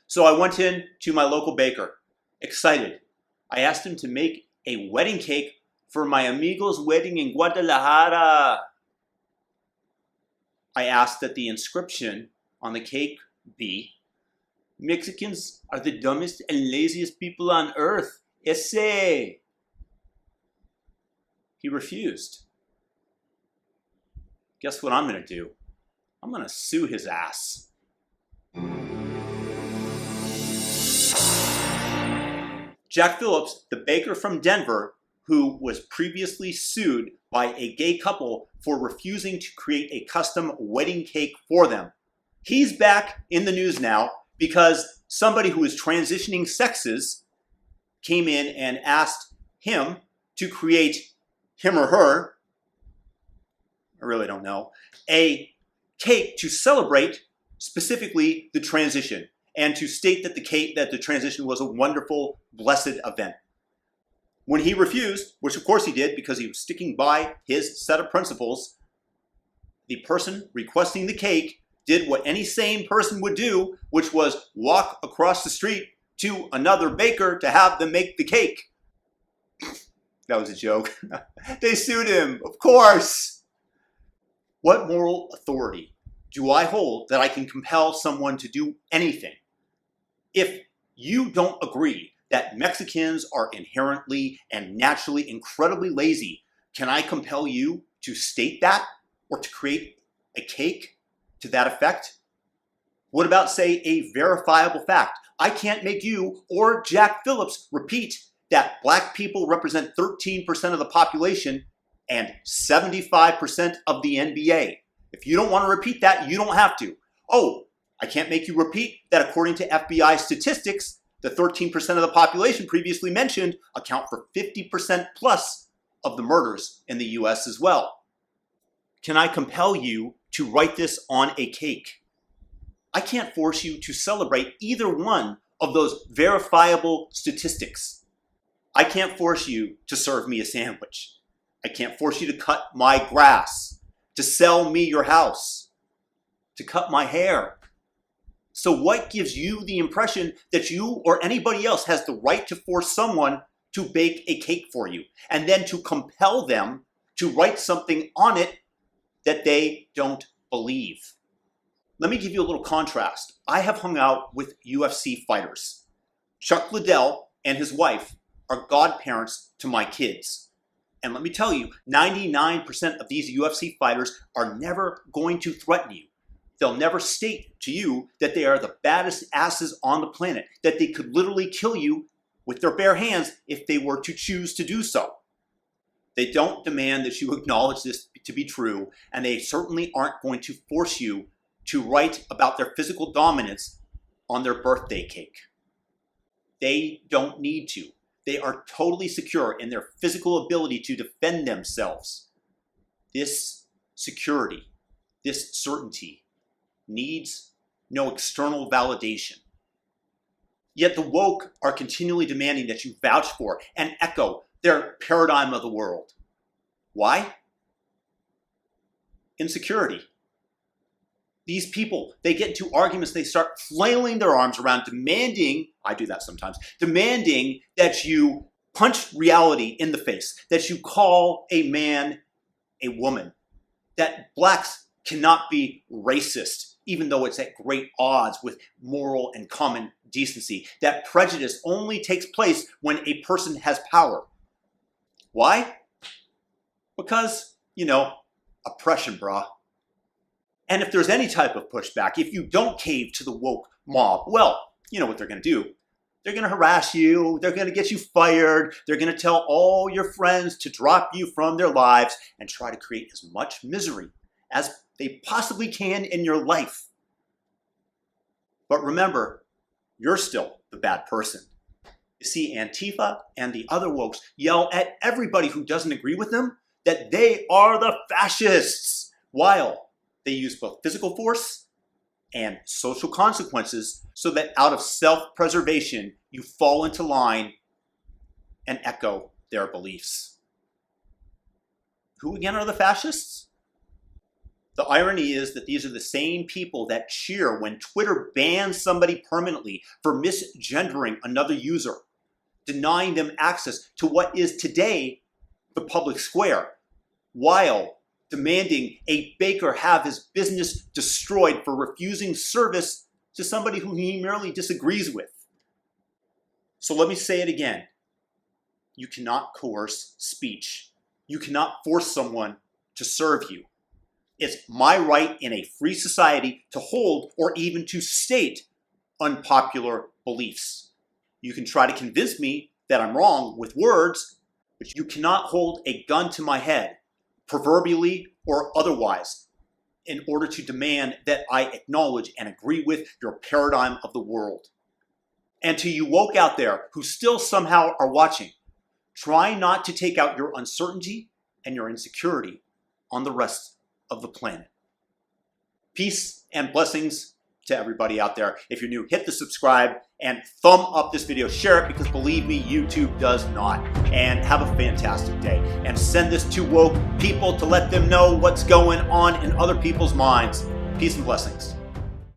So I went in to my local baker, excited. I asked him to make a wedding cake for my amigo's wedding in Guadalajara. I asked that the inscription on the cake be, "Mexicans are the dumbest and laziest people on earth. Ese." He refused. Guess what I'm going to do? I'm going to sue his ass. Jack Phillips, the baker from Denver, who was previously sued by a gay couple for refusing to create a custom wedding cake for them. He's back in the news now because somebody who is transitioning sexes came in and asked him to create, him or her, I really don't know, a cake to celebrate specifically the transition and to state that the transition was a wonderful, blessed event. When he refused, which of course he did because he was sticking by his set of principles, the person requesting the cake did what any sane person would do, which was walk across the street to another baker to have them make the cake. That was a joke. They sued him, of course. What moral authority do I hold that I can compel someone to do anything? If you don't agree that Mexicans are inherently and naturally incredibly lazy, can I compel you to state that or to create a cake to that effect? What about, say, a verifiable fact? I can't make you or Jack Phillips repeat that black people represent 13% of the population and 75% of the NBA. If you don't want to repeat that, you don't have to. Oh, I can't make you repeat that according to FBI statistics, the 13% of the population previously mentioned account for 50% plus of the murders in the US as well. Can I compel you to write this on a cake? I can't force you to celebrate either one of those verifiable statistics. I can't force you to serve me a sandwich. I can't force you to cut my grass, to sell me your house, to cut my hair. So what gives you the impression that you or anybody else has the right to force someone to bake a cake for you and then to compel them to write something on it that they don't believe? Let me give you a little contrast. I have hung out with UFC fighters. Chuck Liddell and his wife are godparents to my kids. And let me tell you, 99% of these UFC fighters are never going to threaten you. They'll never state to you that they are the baddest asses on the planet, that they could literally kill you with their bare hands if they were to choose to do so. They don't demand that you acknowledge this to be true, and they certainly aren't going to force you to write about their physical dominance on their birthday cake. They don't need to. They are totally secure in their physical ability to defend themselves. This security, this certainty, needs no external validation. Yet the woke are continually demanding that you vouch for and echo their paradigm of the world. Why? Insecurity. These people, they get into arguments, they start flailing their arms around, demanding, I do that sometimes, demanding that you punch reality in the face, that you call a man a woman, that blacks cannot be racist, even though it's at great odds with moral and common decency, that prejudice only takes place when a person has power. Why? Because, oppression, brah. And if there's any type of pushback, if you don't cave to the woke mob, well, you know what they're going to do. They're going to harass you. They're going to get you fired. They're going to tell all your friends to drop you from their lives and try to create as much misery as they possibly can in your life. But remember, you're still the bad person. You see, Antifa and the other wokes yell at everybody who doesn't agree with them that they are the fascists, while they use both physical force and social consequences so that out of self-preservation, you fall into line and echo their beliefs. Who again are the fascists? The irony is that these are the same people that cheer when Twitter bans somebody permanently for misgendering another user, denying them access to what is today the public square, while demanding a baker have his business destroyed for refusing service to somebody who he merely disagrees with. So let me say it again. You cannot coerce speech. You cannot force someone to serve you. It's my right in a free society to hold or even to state unpopular beliefs. You can try to convince me that I'm wrong with words, but you cannot hold a gun to my head, proverbially or otherwise, in order to demand that I acknowledge and agree with your paradigm of the world. And to you woke out there who still somehow are watching, try not to take out your uncertainty and your insecurity on the rest of the planet. Peace and blessings to everybody out there. If you're new, hit the subscribe and thumb up this video. Share it, because believe me, YouTube does not. And have a fantastic day. And send this to woke people to let them know what's going on in other people's minds. Peace and blessings.